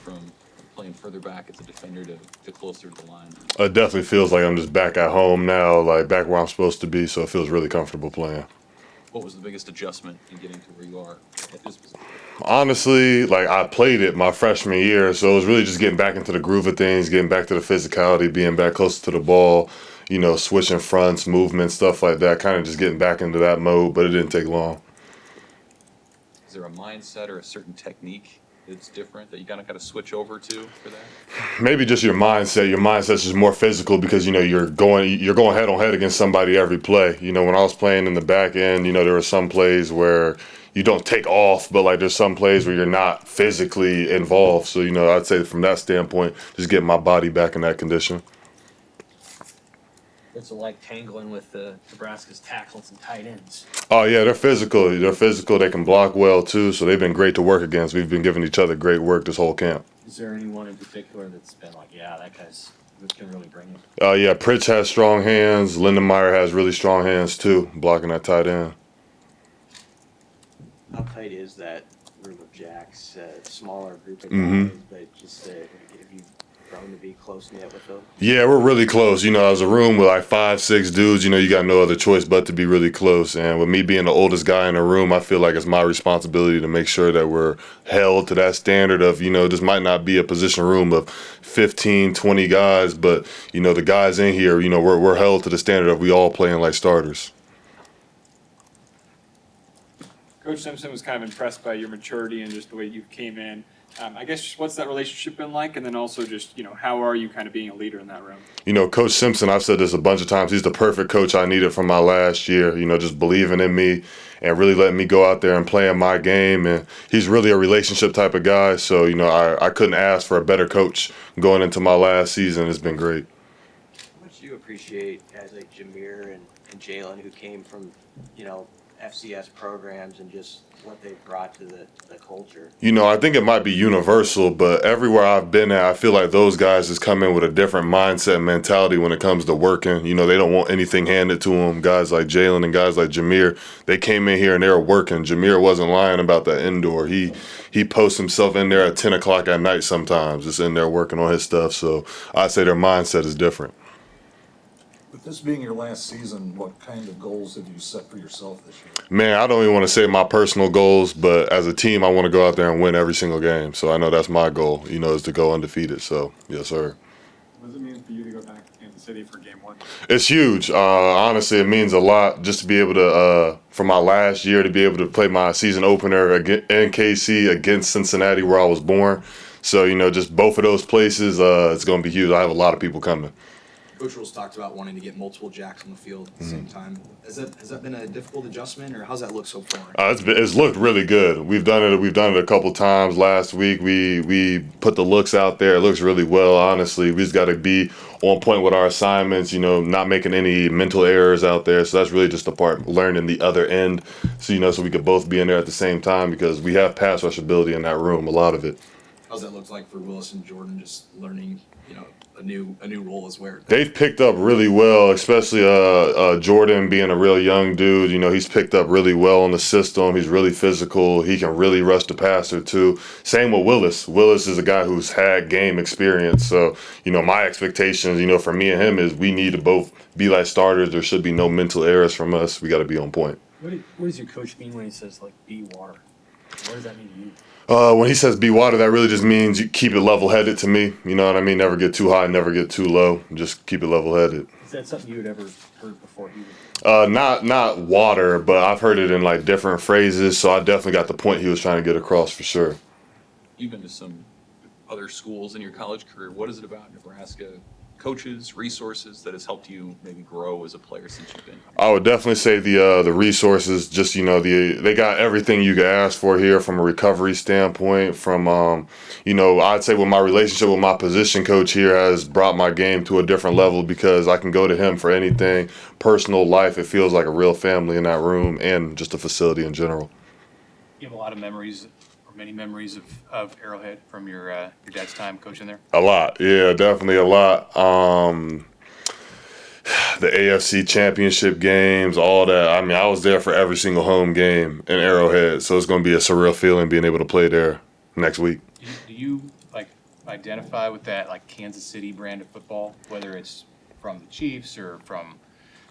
from playing further back as a defender to closer to the line? It definitely feels like I'm just back at home now, like back where I'm supposed to be, so it feels really comfortable playing. What was the biggest adjustment in getting to where you are at this position? Honestly, like I played it my freshman year, so it was really just getting back into the groove of things, getting back to the physicality, being back closer to the ball, switching fronts, movement, stuff like that, kind of just getting back into that mode, but it didn't take long. Is there a mindset or a certain technique that's different that you kind of switch over to for that? Maybe just your mindset. Your mindset's just more physical because you're going head on head against somebody every play. When I was playing in the back end, there were some plays where you don't take off, but like there's some plays where you're not physically involved. So I'd say from that standpoint, just getting my body back in that condition. What's it like tangling with Nebraska's tackles and tight ends? Oh yeah, they're physical. They're physical. They can block well too. So they've been great to work against. We've been giving each other great work this whole camp. Is there anyone in particular that's been like, yeah, that guy's can really bring it? Yeah, Pritch has strong hands. Lindenmeyer has really strong hands too, blocking that tight end. How tight is that group of jacks? Smaller group of guys, but just have you grown to be close knit with them? Yeah, we're really close. As a room with like 5, 6 dudes, you got no other choice but to be really close. And with me being the oldest guy in the room, I feel like it's my responsibility to make sure that we're held to that standard of, this might not be a position room of 15, 20 guys, but, the guys in here, we're held to the standard of we all playing like starters. Coach Simpson was kind of impressed by your maturity and just the way you came in. I guess just what's that relationship been like? And then also just, how are you kind of being a leader in that room? Coach Simpson, I've said this a bunch of times, he's the perfect coach I needed from my last year, just believing in me and really letting me go out there and playing my game. And he's really a relationship type of guy. So, I couldn't ask for a better coach going into my last season. It's been great. How much do you appreciate guys like Jameer and Jalen who came from, FCS programs and just what they've brought to the culture? I think it might be universal, but everywhere I've been at, I feel like those guys just come in with a different mindset and mentality when it comes to working. They don't want anything handed to them. Guys like Jalen and guys like Jameer, they came in here and they were working. Jameer wasn't lying about that indoor. He posts himself in there at 10 o'clock at night sometimes, just in there working on his stuff. So I'd say their mindset is different. With this being your last season, what kind of goals have you set for yourself this year? Man, I don't even want to say my personal goals, but as a team, I want to go out there and win every single game. So I know that's my goal, is to go undefeated. So, yes, sir. What does it mean for you to go back to Kansas City for game one? It's huge. Honestly, it means a lot just to be able to, for my last year, to be able to play my season opener in KC against Cincinnati where I was born. So, just both of those places, it's going to be huge. I have a lot of people coming. Coach Rules talked about wanting to get multiple jacks on the field at the same time. Has that been a difficult adjustment, or how's that look so far? It's looked really good. We've done it a couple times. Last week we put the looks out there. It looks really well. Honestly, we just got to be on point with our assignments. Not making any mental errors out there. So that's really just the part learning the other end. So so we could both be in there at the same time because we have pass rush ability in that room. A lot of it. How's that look like for Willis and Jordan? Just learning, a new role as where they've picked up really well, especially Jordan being a real young dude. He's picked up really well in the system. He's really physical. He can really rush the passer too. Same with Willis. Willis is a guy who's had game experience. So my expectations, for me and him is we need to both be like starters. There should be no mental errors from us. We got to be on point. What does your coach mean when he says like be water? What does that mean to you? When he says be water, that really just means you keep it level-headed to me. You know what I mean? Never get too high, never get too low. Just keep it level-headed. Is that something you had ever heard before? Not water, but I've heard it in like different phrases. So I definitely got the point he was trying to get across for sure. You've been to some other schools in your college career. What is it about Nebraska coaches, resources that has helped you maybe grow as a player since you've been? I would definitely say the resources. Just they got everything you could ask for here from a recovery standpoint. From I'd say with my relationship with my position coach here has brought my game to a different level because I can go to him for anything. Personal life, it feels like a real family in that room and just a facility in general. You have a lot of memories. Many memories of Arrowhead from your dad's time coaching there? A lot, yeah, definitely a lot. The AFC Championship games, all that. I mean, I was there for every single home game in Arrowhead, so it's going to be a surreal feeling being able to play there next week. Do you like identify with that like Kansas City brand of football, whether it's from the Chiefs or from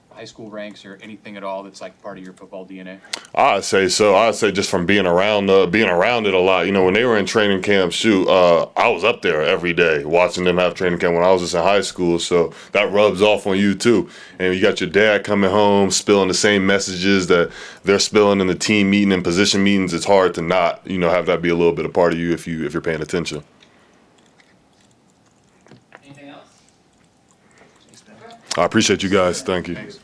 high school ranks or anything at all that's like part of your football DNA? I'd say so. I'd say just from being around it a lot. You know, when they were in training camp, I was up there every day watching them have training camp when I was just in high school. So that rubs off on you too. And you got your dad coming home spilling the same messages that they're spilling in the team meeting and position meetings. It's hard to not, have that be a little bit a part of you if you're paying attention. Anything else? I appreciate you guys. Thank you. Thanks.